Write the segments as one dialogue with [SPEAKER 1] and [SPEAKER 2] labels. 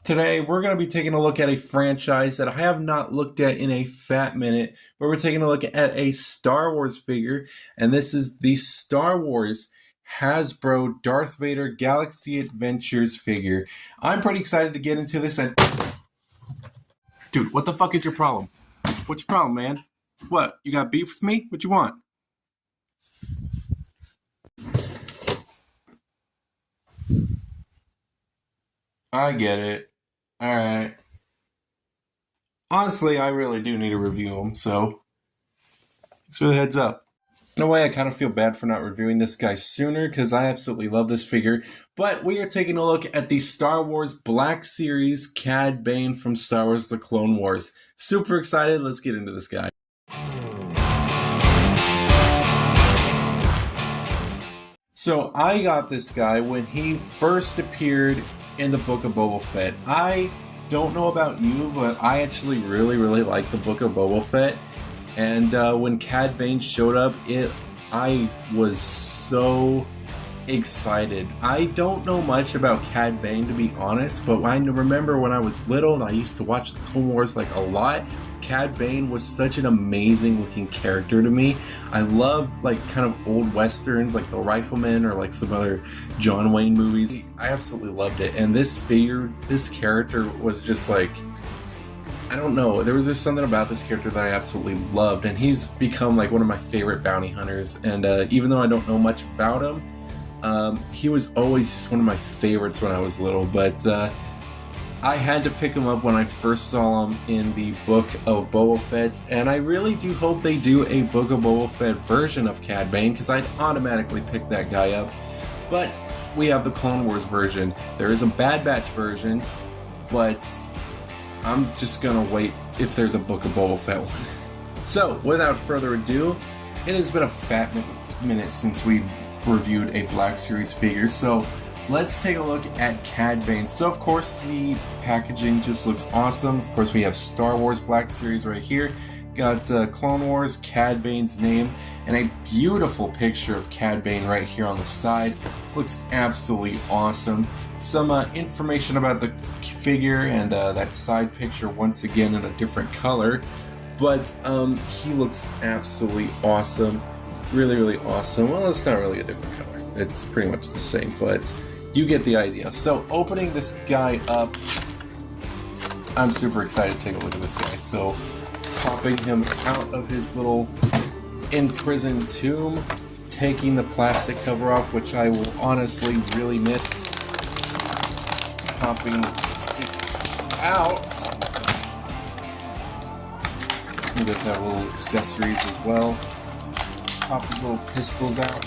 [SPEAKER 1] Today, we're going to be taking a look at a franchise that I have not looked at in a fat minute, but we're taking a look at a Star Wars figure, and this is the Star Wars Hasbro Darth Vader Galaxy Adventures figure. I'm pretty excited to get into this, and... Dude, what the fuck is your problem? What's your problem, man? What, you got beef with me? What you want? I get it. Alright. Honestly, I really do need to review them, so thanks for the heads up. In a way, I kind of feel bad for not reviewing this guy sooner, because I absolutely love this figure. But we are taking a look at the Star Wars Black Series Cad Bane from Star Wars The Clone Wars. Super excited, let's get into this guy. So I got this guy when he first appeared in the Book of Boba Fett. I don't know about you, but I actually really like the Book of Boba Fett. And when Cad Bane showed up, I was so excited. I don't know much about Cad Bane, to be honest, but I remember when I was little and I used to watch the Clone Wars like a lot. Cad Bane was such an amazing looking character to me. I love like kind of old westerns like The Rifleman or like some other John Wayne movies. I absolutely loved it, and this figure, this character was just like, I don't know, there was just something about this character that I absolutely loved, and he's become like one of my favorite bounty hunters. And even though I don't know much about him, he was always just one of my favorites when I was little. But I had to pick him up when I first saw him in the Book of Boba Fett, and I really do hope they do a Book of Boba Fett version of Cad Bane, because I'd automatically pick that guy up. But we have the Clone Wars version. There is a Bad Batch version, but I'm just gonna wait if there's a Book of Boba Fett one. So, without further ado, it has been a fat minute since we've reviewed a Black Series figure, so let's take a look at Cad Bane. So of course the packaging just looks awesome. Of course we have Star Wars Black Series right here. Got Clone Wars, Cad Bane's name, and a beautiful picture of Cad Bane right here on the side. Looks absolutely awesome. Some information about the figure and that side picture once again in a different color. But he looks absolutely awesome. Really awesome. Well, it's not really a different color. It's pretty much the same, but you get the idea. So opening this guy up, I'm super excited to take a look at this guy. So popping him out of his little imprisoned tomb, taking the plastic cover off, which I will honestly really miss. Popping it out. He does have little accessories as well. Pop his little pistols out.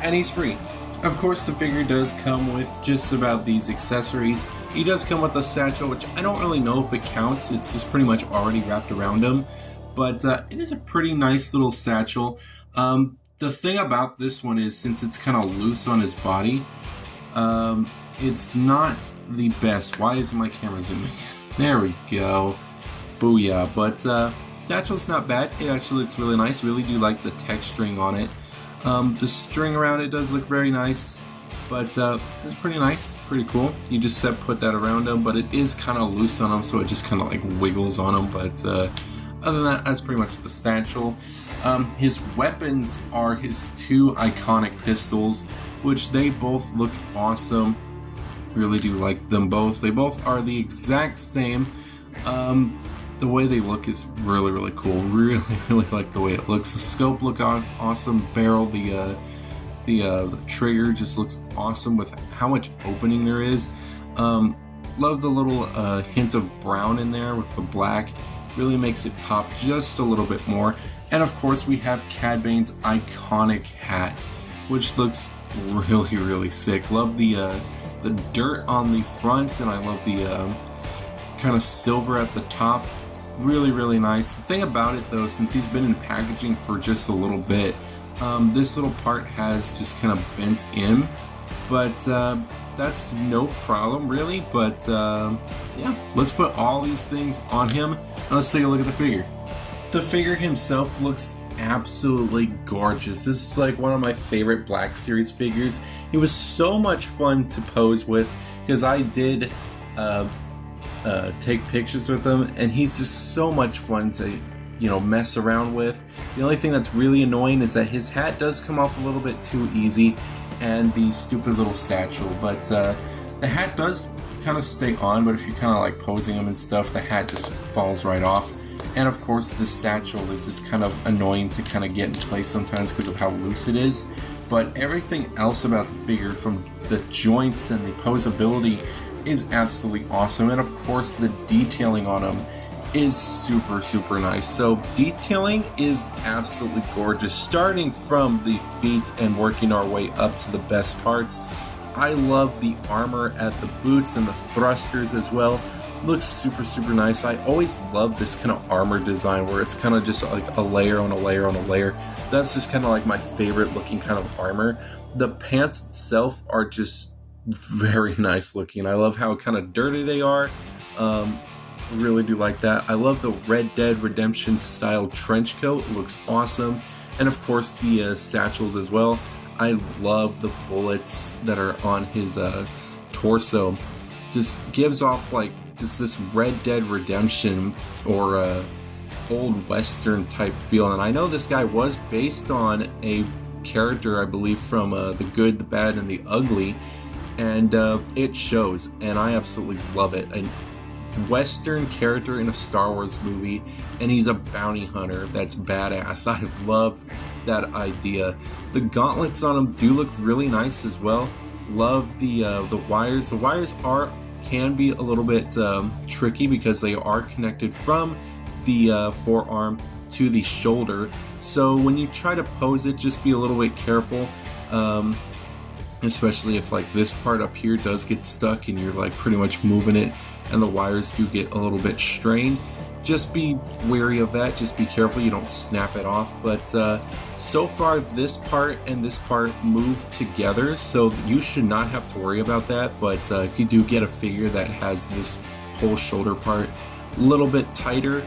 [SPEAKER 1] And he's free. Of course, the figure does come with just about these accessories. He does come with a satchel, which I don't really know if it counts. It's just pretty much already wrapped around him. But it is a pretty nice little satchel. The thing about this one is, since it's kind of loose on his body, it's not the best. Why is my camera zooming? There we go. Booyah. But satchel's not bad. It actually looks really nice. Really do like the texturing on it. The string around it does look very nice, but it's pretty nice, pretty cool. You just put that around him, but it is kind of loose on him, so it just kind of like wiggles on him. But other than that, that's pretty much the satchel. His weapons are his two iconic pistols, which they both look awesome. Really do like them both. They both are the exact same. The way they look is really cool. Really like the way it looks. The scope look awesome. Barrel, the trigger just looks awesome with how much opening there is. Love the little hint of brown in there with the black. Really makes it pop just a little bit more. And of course we have Cad Bane's iconic hat, which looks really sick. Love the dirt on the front, and I love the kind of silver at the top. Really nice. The thing about it though, since he's been in packaging for just a little bit, this little part has just kind of bent in, but that's no problem really. But yeah, let's put all these things on him and let's take a look at the figure. The figure himself looks absolutely gorgeous. This is like one of my favorite Black Series figures. He was so much fun to pose with because I did take pictures with him, and he's just so much fun to mess around with. The only thing that's really annoying is that his hat does come off a little bit too easy, and the stupid little satchel, but the hat does kind of stay on, but if you're kind of like posing him and stuff, the hat just falls right off. And of course the satchel is just kind of annoying to kind of get in place sometimes because of how loose it is, but everything else about the figure, from the joints and the posability, is absolutely awesome. And of course the detailing on him is super nice. So detailing is absolutely gorgeous, starting from the feet and working our way up to the best parts. I love the armor at the boots and the thrusters as well. Looks super nice. I always love this kind of armor design where it's kind of just like a layer on a layer on a layer. That's just kind of like my favorite looking kind of armor. The pants itself are just very nice looking. I love how kind of dirty they are. Really do like that. I love the Red Dead Redemption style trench coat. It looks awesome. And of course the satchels as well. I love the bullets that are on his torso. Just gives off like just this Red Dead Redemption or old Western type feel. And I know this guy was based on a character, I believe, from The Good, the Bad, and the Ugly, and it shows, and I absolutely love it. A Western character in a Star Wars movie, and he's a bounty hunter. That's badass. I love that idea. The gauntlets on him do look really nice as well. Love the wires. The wires can be a little bit tricky because they are connected from the forearm to the shoulder. So when you try to pose it, just be a little bit careful. Especially if like this part up here does get stuck and you're like pretty much moving it and the wires do get a little bit strained. Just be wary of that. Just be careful you don't snap it off. But so far this part and this part move together, so you should not have to worry about that. But if you do get a figure that has this whole shoulder part a little bit tighter,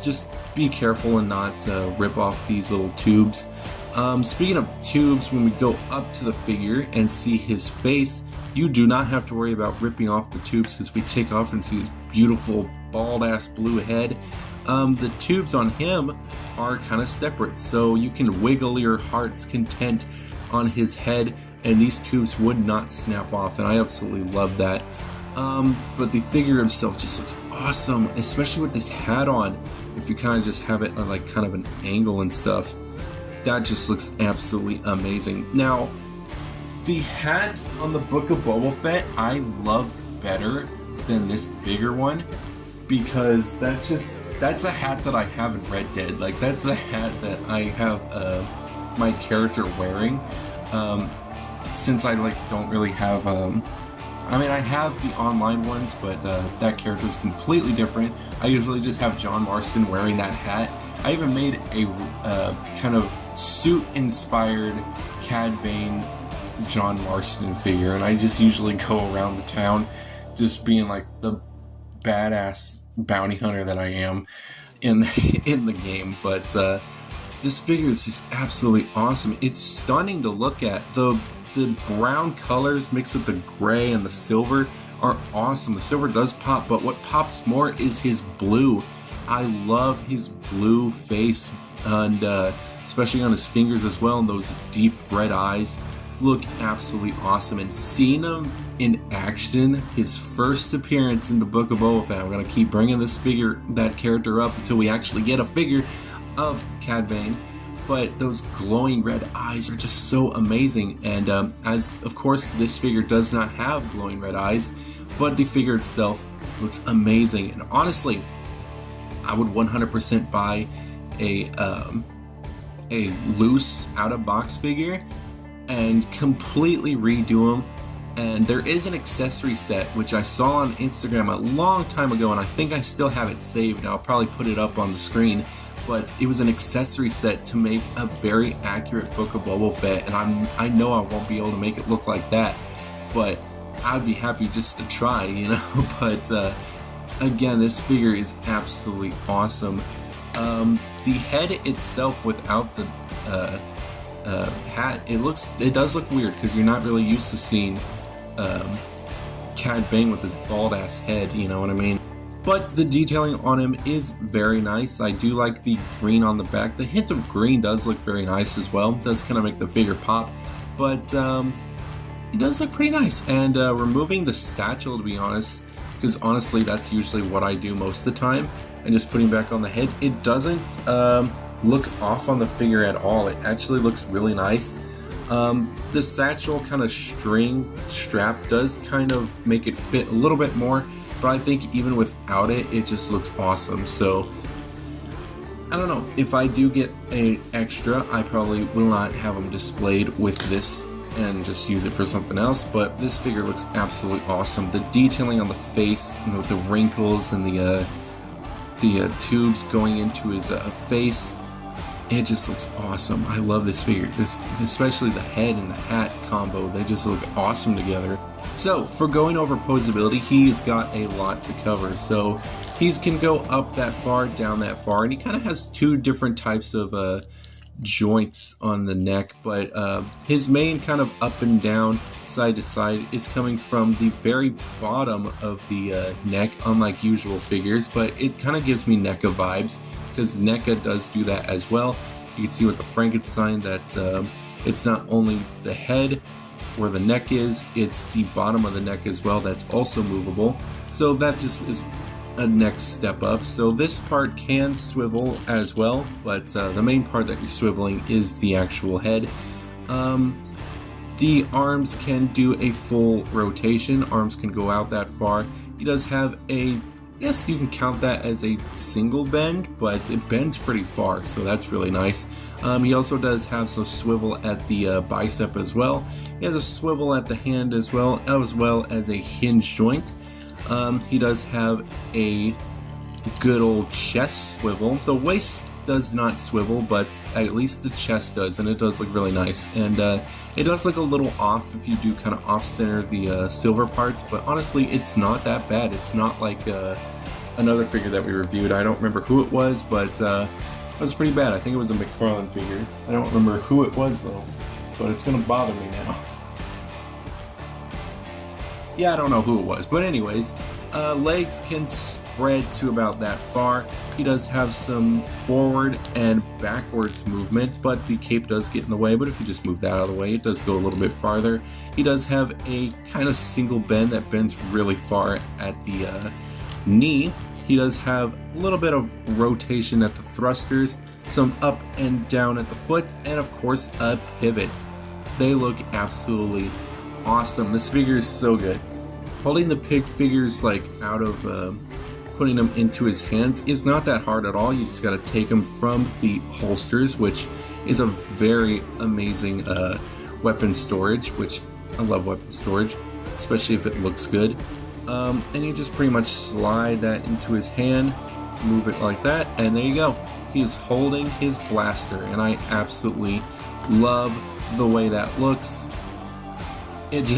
[SPEAKER 1] just be careful and not rip off these little tubes. Speaking of tubes, when we go up to the figure and see his face, you do not have to worry about ripping off the tubes because we take off and see his beautiful bald ass blue head. The tubes on him are kind of separate, so you can wiggle your heart's content on his head and these tubes would not snap off, and I absolutely love that. But the figure himself just looks awesome, especially with this hat on. If you kind of just have it on like kind of an angle and stuff, that just looks absolutely amazing. Now, the hat on the Book of Boba Fett I love better than this bigger one because that's a hat that I have in Red Dead. Like that's a hat that I have my character wearing. Since I like don't really have I mean I have the online ones, but that character is completely different. I usually just have John Marston wearing that hat. I even made a kind of suit-inspired Cad Bane John Marston figure, and I just usually go around the town just being like the badass bounty hunter that I am in the game. But this figure is just absolutely awesome. It's stunning to look at. The brown colors mixed with the gray and the silver are awesome. The silver does pop, but what pops more is his blue. I love his blue face, and especially on his fingers as well, and those deep red eyes look absolutely awesome. And seeing him in action, his first appearance in the Book of Boba Fett, I'm going to keep bringing that character up until we actually get a figure of Cad Bane. But those glowing red eyes are just so amazing. And as of course this figure does not have glowing red eyes, but the figure itself looks amazing. And honestly, I would 100% buy a loose out-of-box figure and completely redo them. And there is an accessory set which I saw on Instagram a long time ago, and I think I still have it saved, and I'll probably put it up on the screen. But it was an accessory set to make a very accurate Book of Boba Fett, and I know I won't be able to make it look like that, but I'd be happy just to try, you know. But again, this figure is absolutely awesome. The head itself without the hat, it does look weird because you're not really used to seeing Cad Bane with this bald ass head, you know what I mean? But the detailing on him is very nice. I do like the green on the back. The hint of green does look very nice as well. It does kind of make the figure pop, but it does look pretty nice. And removing the satchel, to be honest, because honestly that's usually what I do most of the time, and just putting back on the head, it doesn't look off on the figure at all. It actually looks really nice. The satchel kind of string strap does kind of make it fit a little bit more, but I think even without it, it just looks awesome. So I don't know, if I do get an extra, I probably will not have them displayed with this and just use it for something else, but this figure looks absolutely awesome. The detailing on the face, you know, the wrinkles and the tubes going into his face, it just looks awesome. I love this figure. Especially the head and the hat combo, they just look awesome together. So for going over posability, he's got a lot to cover. So he can go up that far, down that far, and he kind of has two different types of joints on the neck, but his main kind of up and down, side to side, is coming from the very bottom of the neck, unlike usual figures, but it kind of gives me NECA vibes, because NECA does do that as well. You can see with the Frankenstein that it's not only the head where the neck is, it's the bottom of the neck as well that's also movable, so that just is a next step up. So this part can swivel as well, but the main part that you're swiveling is the actual head. The arms can do a full rotation. Arms can go out that far. He does have a, yes, you can count that as a single bend, but it bends pretty far, so that's really nice. He also does have some swivel at the bicep as well. He has a swivel at the hand as well as a hinge joint. He does have a good old chest swivel. The waist does not swivel, but at least the chest does, and it does look really nice. And it does look a little off if you do kind of off-center the silver parts, but honestly, it's not that bad. It's not like another figure that we reviewed. I don't remember who it was, but it was pretty bad. I think it was a McFarlane figure. I don't remember who it was, though, but it's going to bother me now. Yeah, I don't know who it was, but anyways, legs can spread to about that far. He does have some forward and backwards movement, but the cape does get in the way, but if you just move that out of the way, it does go a little bit farther. He does have a kind of single bend that bends really far at the knee. He does have a little bit of rotation at the thrusters, some up and down at the foot, and of course a pivot. They look absolutely awesome. This figure is so good. Holding the pig figures like out of putting them into his hands is not that hard at all. You just got to take them from the holsters, which is a very amazing weapon storage, which I love weapon storage, especially if it looks good. And you just pretty much slide that into his hand, move it like that, and there you go. He is holding his blaster, and I absolutely love the way that looks. It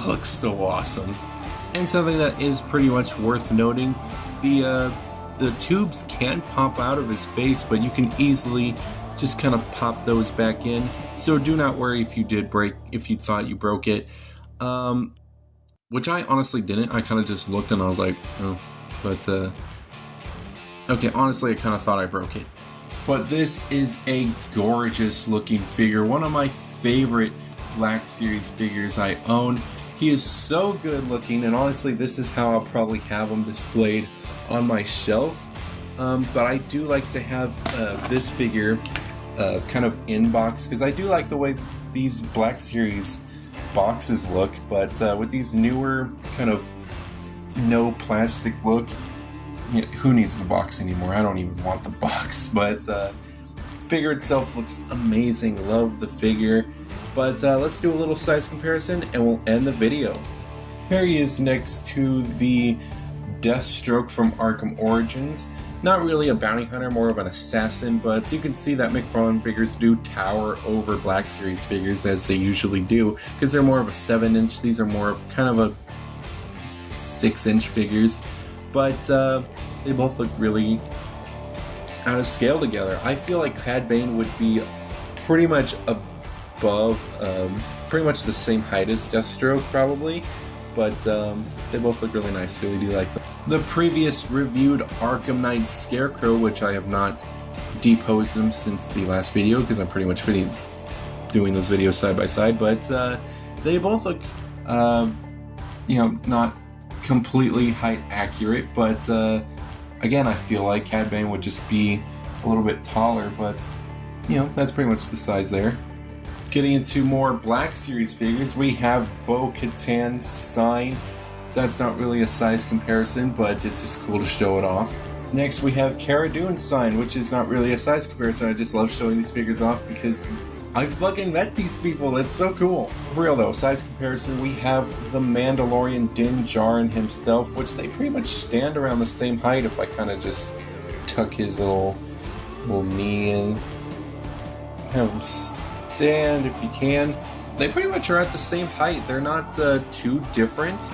[SPEAKER 1] looks so awesome. And something that is pretty much worth noting, the tubes can pop out of his face, but you can easily just kind of pop those back in. So do not worry if you thought you broke it. Which I honestly didn't. I kind of just looked and I was like, oh, but okay, honestly, I kind of thought I broke it. But this is a gorgeous looking figure. One of my favorite Black Series figures I own. He is so good looking, and honestly, this is how I'll probably have him displayed on my shelf. But I do like to have this figure kind of in box, because I do like the way these Black Series boxes look, but with these newer kind of no plastic look, you know, who needs the box anymore? I don't even want the box, but figure itself looks amazing. Love the figure. But let's do a little size comparison and we'll end the video. Here he is next to the Deathstroke from Arkham Origins. Not really a bounty hunter, more of an assassin, but you can see that McFarlane figures do tower over Black Series figures, as they usually do, because they're more of a 7-inch. These are more of kind of a 6-inch figures, but they both look really out of scale together. I feel like Cad Bane would be pretty much above, pretty much the same height as Deathstroke probably, but they both look really nice. Really do like them. The previous reviewed Arkham Knight Scarecrow, which I have not deposed him since the last video because I'm pretty much doing those videos side by side, but they both look, not completely height accurate, but again, I feel like Cad Bane would just be a little bit taller, but that's pretty much the size there. Getting into more Black Series figures, we have Bo-Katan's sign. That's not really a size comparison, but it's just cool to show it off. Next, we have Cara Dune's sign, which is not really a size comparison. I just love showing these figures off because I fucking met these people. That's so cool. For real though, size comparison, we have the Mandalorian Din Djarin himself, which they pretty much stand around the same height if I kind of just tuck his little knee in. Have him stand if you can. They pretty much are at the same height. They're not too different,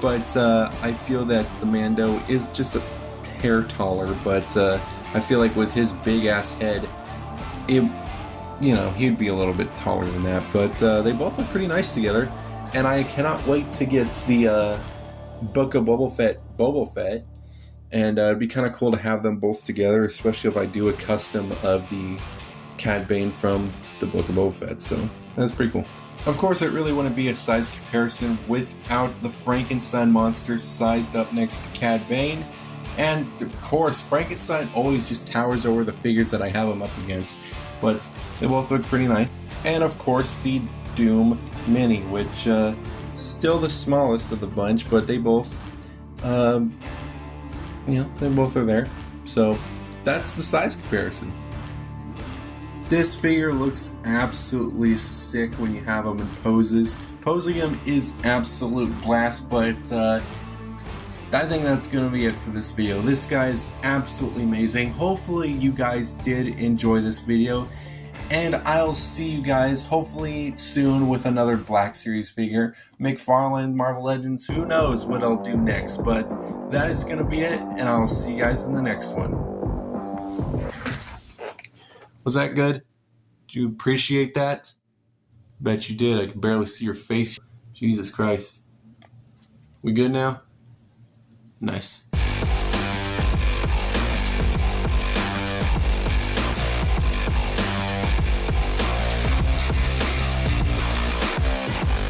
[SPEAKER 1] but I feel that the Mando is just a hair taller, but I feel like with his big ass head, he'd be a little bit taller than that, but they both look pretty nice together, and I cannot wait to get the Book of Boba Fett, and it'd be kind of cool to have them both together, especially if I do a custom of the Cad Bane from the Book of Boba Fett, so that's pretty cool. Of course, it really wouldn't be a size comparison without the Frankenstein monster sized up next to Cad Bane. And of course, Frankenstein always just towers over the figures that I have him up against, but they both look pretty nice. And of course, the Doom Mini, which still the smallest of the bunch, but they both, they both are there. So that's the size comparison. This figure looks absolutely sick when you have him in poses. Posing him is absolute blast, but I think that's going to be it for this video. This guy is absolutely amazing. Hopefully you guys did enjoy this video, and I'll see you guys hopefully soon with another Black Series figure. McFarlane, Marvel Legends, who knows what I'll do next, but that is going to be it, and I'll see you guys in the next one. Was that good? Did you appreciate that? Bet you did. I can barely see your face. Jesus Christ. We good now? Nice.